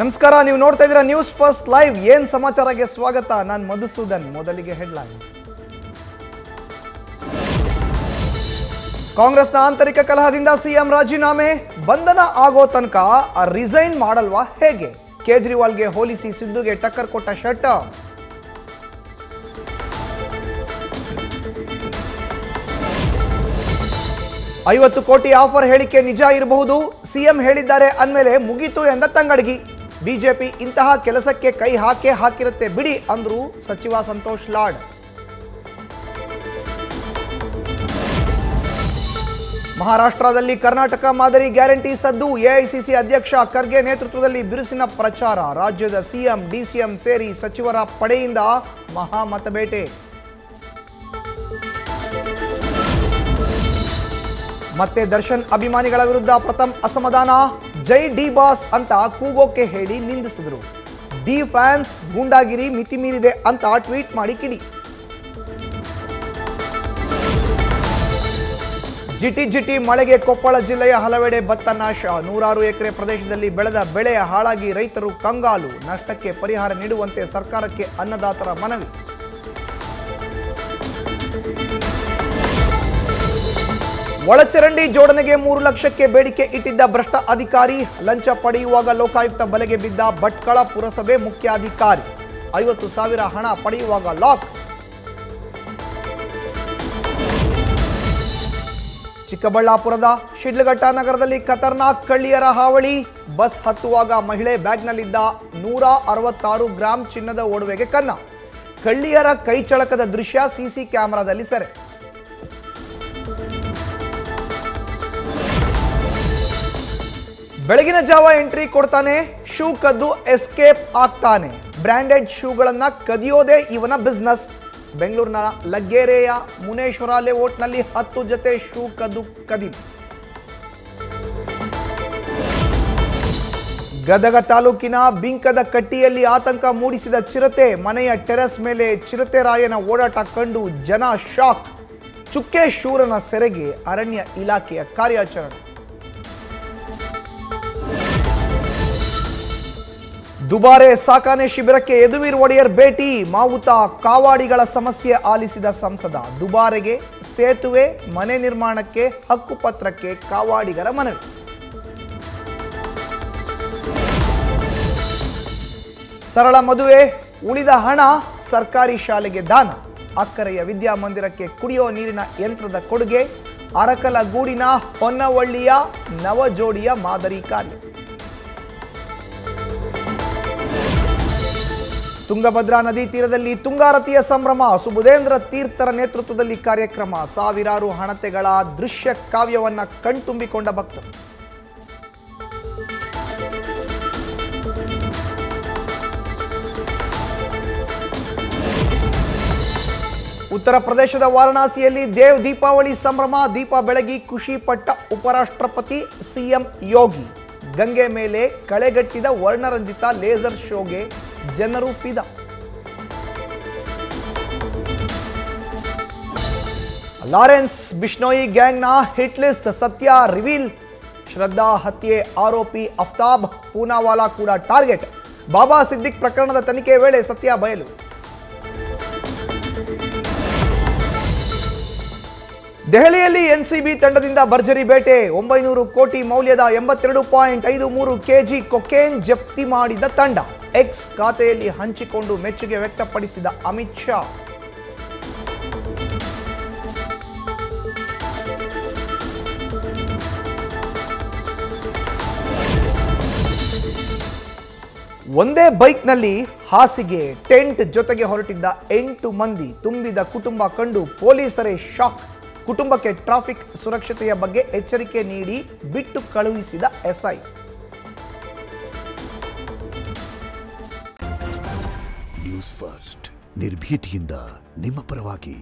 ನಮಸ್ಕಾರ, ನೀವು ನೋಡ್ತಾ ಇದ್ದೀರಾ ನ್ಯೂಸ್ ಫಸ್ಟ್ ಲೈವ್. ಏನ್ ಸಮಾಚಾರಕ್ಕೆ ಸ್ವಾಗತ. ನಾನು ಮಧುಸೂದನ್. ಮೊದಲಿಗೆ ಹೆಡ್ಲೈನ್. ಕಾಂಗ್ರೆಸ್ನ ಆಂತರಿಕ ಕಲಹದಿಂದ ಸಿಎಂ ರಾಜೀನಾಮೆ, ಬಂಧನ ಆಗೋ ತನಕ ರಿಸೈನ್ ಮಾಡಲ್ವಾ ಹೇಗೆ? ಕೇಜ್ರಿವಾಲ್ಗೆ ಹೋಲಿಸಿ ಸಿದ್ದುಗೆ ಟಕ್ಕರ್ ಕೊಟ್ಟ ಶೆಟ್ಟರ್. $50 ಕೋಟಿ ಆಫರ್ ಹೇಳಿಕೆ ನಿಜ ಇರಬಹುದು, ಸಿಎಂ ಹೇಳಿದ್ದಾರೆ ಅಂದಮೇಲೆ ಮುಗೀತು ಎಂದ ತಂಗಡಗಿ. ಬಿಜೆಪಿ ಇಂತಹ ಕೆಲಸಕ್ಕೆ ಕೈ ಹಾಕಿರುತ್ತೆ ಬಿಡಿ ಅಂದ್ರು ಸಚಿವ ಸಂತೋಷ್ ಲಾಡ್. ಮಹಾರಾಷ್ಟ್ರದಲ್ಲಿ ಕರ್ನಾಟಕ ಮಾದರಿ ಗ್ಯಾರಂಟಿ ಸದ್ದು, ಎಐಸಿಸಿ ಅಧ್ಯಕ್ಷ ಖರ್ಗೆ ನೇತೃತ್ವದಲ್ಲಿ ಬಿರುಸಿನ ಪ್ರಚಾರ. ರಾಜ್ಯದ ಸಿಎಂ ಡಿಸಿಎಂ ಸೇರಿ ಸಚಿವರ ಪಡೆಯಿಂದ ಮಹಾಮತಬೇಟೆ. ಮತ್ತೆ ದರ್ಶನ್ ಅಭಿಮಾನಿಗಳ ವಿರುದ್ಧ ಪ್ರಥಮ್ ಅಸಮಾಧಾನ. ಜೈ ಡಿ ಬಾಸ್ ಅಂತ ಕೂಗೋಕೆ ಹೇಳಿ ನಿಂದಿಸಿದರು. ಡಿ ಫ್ಯಾನ್ಸ್ ಗೂಂಡಾಗಿರಿ ಮಿತಿ ಮೀರಿದೆ ಅಂತ ಟ್ವೀಟ್ ಮಾಡಿ ಕಿಡಿ. ಜಿಟಿ ಮಳೆಗೆ ಕೊಪ್ಪಳ ಜಿಲ್ಲೆಯ ಹಲವೆಡೆ ಭತ್ತ ನಾಶ. 100 ಎಕರೆ ಪ್ರದೇಶದಲ್ಲಿ ಬೆಳೆದ ಬೆಳೆ ಹಾಳಾಗಿ ರೈತರು ಕಂಗಾಲು. ನಷ್ಟಕ್ಕೆ ಪರಿಹಾರ ನೀಡುವಂತೆ ಸರ್ಕಾರಕ್ಕೆ ಅನ್ನದಾತರ ಮನವಿ. ಒಳಚರಂಡಿ ಜೋಡಣೆಗೆ 3 ಲಕ್ಷಕ್ಕೆ ಬೇಡಿಕೆ ಇಟ್ಟಿದ್ದ ಭ್ರಷ್ಟ ಅಧಿಕಾರಿ, ಲಂಚ ಪಡೆಯುವಾಗ ಲೋಕಾಯುಕ್ತ ಬಲೆಗೆ ಬಿದ್ದ ಭಟ್ಕಳ ಪುರಸಭೆ ಮುಖ್ಯಾಧಿಕಾರಿ. 50,000 ಹಣ ಪಡೆಯುವಾಗ ಲಾಕ್. ಚಿಕ್ಕಬಳ್ಳಾಪುರದ ಶಿಡ್ಲಘಟ್ಟ ನಗರದಲ್ಲಿ ಖತರ್ನಾಕ್ ಕಳ್ಳಿಯರ ಹಾವಳಿ. ಬಸ್ ಹತ್ತುವಾಗ ಮಹಿಳೆ ಬ್ಯಾಗ್ನಲ್ಲಿದ್ದ 166 ಗ್ರಾಂ ಚಿನ್ನದ ಒಡವೆಗೆ ಕನ್ನ. ಕಳ್ಳಿಯರ ಕೈಚಳಕದ ದೃಶ್ಯ ಸಿಸಿ ಕ್ಯಾಮೆರಾದಲ್ಲಿ ಸೆರೆ. ಬೆಳಗಿನ ಜಾವ ಎಂಟ್ರಿ ಕೊಡ್ತಾನೆ, ಶೂ ಕದ್ದು ಎಸ್ಕೇಪ್ ಆಗ್ತಾನೆ. ಬ್ರ್ಯಾಂಡೆಡ್ ಶೂಗಳನ್ನ ಕದಿಯೋದೇ ಇವನ ಬಿಸ್ನೆಸ್. ಬೆಂಗಳೂರಿನ ಲಗ್ಗೆರೆಯ ಮುನೇಶ್ವರ ಲೇಔಟ್ನಲ್ಲಿ 10 ಜೊತೆ ಶೂ ಕದ್ದು ಕದಿ. ಗದಗ ತಾಲೂಕಿನ ಬಿಂಕದ ಕಟ್ಟಿಯಲ್ಲಿ ಆತಂಕ ಮೂಡಿಸಿದ ಚಿರತೆ. ಮನೆಯ ಟೆರೆಸ್ ಮೇಲೆ ಚಿರತೆ ರಾಯನ ಓಡಾಟ ಕಂಡು ಜನ ಶಾಕ್. ಚುಕ್ಕೆ ಶೂರನ ಸೆರೆಗೆ ಅರಣ್ಯ ಇಲಾಖೆಯ ಕಾರ್ಯಾಚರಣೆ. ದುಬಾರೆ ಸಾಕಾನೆ ಶಿಬಿರಕ್ಕೆ ಯದುವೀರ್ ಒಡೆಯರ್ ಭೇಟಿ. ಮಾವುತ ಕಾವಾಡಿಗಳ ಸಮಸ್ಯೆ ಆಲಿಸಿದ ಸಂಸದ. ದುಬಾರೆಗೆ ಸೇತುವೆ, ಮನೆ ನಿರ್ಮಾಣಕ್ಕೆ ಹಕ್ಕುಪತ್ರಕ್ಕೆ ಕಾವಾಡಿಗರ ಮನವಿ. ಸರಳ ಮದುವೆ, ಉಳಿದ ಹಣ ಸರ್ಕಾರಿ ಶಾಲೆಗೆ ದಾನ. ಅಕ್ಕರೆಯ ವಿದ್ಯಾಮಂದಿರಕ್ಕೆ ಕುಡಿಯೋ ನೀರಿನ ಯಂತ್ರದ ಕೊಡುಗೆ. ಅರಕಲಗೂಡಿನ ಹೊನ್ನವಳ್ಳಿಯ ನವಜೋಡಿಯ ಮಾದರಿ ಕಾರ್ಯ. ತುಂಗಭದ್ರಾ ನದಿ ತೀರದಲ್ಲಿ ತುಂಗಾರತಿಯ ಸಂಭ್ರಮ. ಸುಬುಧೇಂದ್ರ ತೀರ್ಥರ ನೇತೃತ್ವದಲ್ಲಿ ಕಾರ್ಯಕ್ರಮ. ಸಾವಿರಾರು ಹಣತೆಗಳ ದೃಶ್ಯ ಕಾವ್ಯವನ್ನ ಕಣ್ತುಂಬಿಕೊಂಡ ಭಕ್ತರು. ಉತ್ತರ ಪ್ರದೇಶದ ವಾರಣಾಸಿಯಲ್ಲಿ ದೇವ್ ದೀಪಾವಳಿ ಸಂಭ್ರಮ. ದೀಪ ಬೆಳಗಿ ಖುಷಿ ಪಟ್ಟ ಉಪರಾಷ್ಟ್ರಪತಿ, ಸಿಎಂ ಯೋಗಿ. ಗಂಗೆ ಮೇಲೆ ಕಳೆಗಟ್ಟಿದ ವರ್ಣರಂಜಿತ ಲೇಸರ್ ಶೋಗೆ ಜನರು ಫಿದಾ. ಲಾರೆನ್ಸ್ ಬಿಷ್ಣೋಯಿ ಗ್ಯಾಂಗ್ನ ಹಿಟ್ ಲಿಸ್ಟ್ ಸತ್ಯ ರಿವೀಲ್. ಶ್ರದ್ಧಾ ಹತ್ಯೆ ಆರೋಪಿ ಅಫ್ತಾಬ್ ಪೂನಾವಾಲಾ ಕೂಡ ಟಾರ್ಗೆಟ್. ಬಾಬಾ ಸಿದ್ದಿಕ್ ಪ್ರಕರಣದ ತನಿಖೆ ವೇಳೆ ಸತ್ಯ ಬಯಲು. ದೆಹಲಿಯಲ್ಲಿ ಎನ್ಸಿಬಿ ತಂಡದಿಂದ ಭರ್ಜರಿ ಬೇಟೆ. 900 ಕೋಟಿ ಮೌಲ್ಯದ 82.53 ಕೆಜಿ ಕೊಕೇನ್ ಜಪ್ತಿ ಮಾಡಿದ ತಂಡ. ಎಕ್ಸ್ ಖಾತೆಯಲ್ಲಿ ಹಂಚಿಕೊಂಡು ಮೆಚ್ಚುಗೆ ವ್ಯಕ್ತಪಡಿಸಿದ ಅಮಿತ್ ಶಾ. ಒಂದೇ ಬೈಕ್ನಲ್ಲಿ ಹಾಸಿಗೆ, ಟೆಂಟ್ ಜೊತೆಗೆ ಹೊರಟಿದ್ದ 8 ಮಂದಿ. ತುಂಬಿದ ಕುಟುಂಬ ಕಂಡು ಪೊಲೀಸರೇ ಶಾಕ್. ಕುಟುಂಬಕ್ಕೆ ಟ್ರಾಫಿಕ್ ಸುರಕ್ಷತೆಯ ಬಗ್ಗೆ ಎಚ್ಚರಿಕೆ ನೀಡಿ ಬಿಟ್ಟು ಕಳುಹಿಸಿದ ಎಸ್ಐ. ನ್ಯೂಸ್ ಫಸ್ಟ್, ನಿರ್ಭೀತಿಯಿಂದ ನಿಮ್ಮ ಪರವಾಗಿ.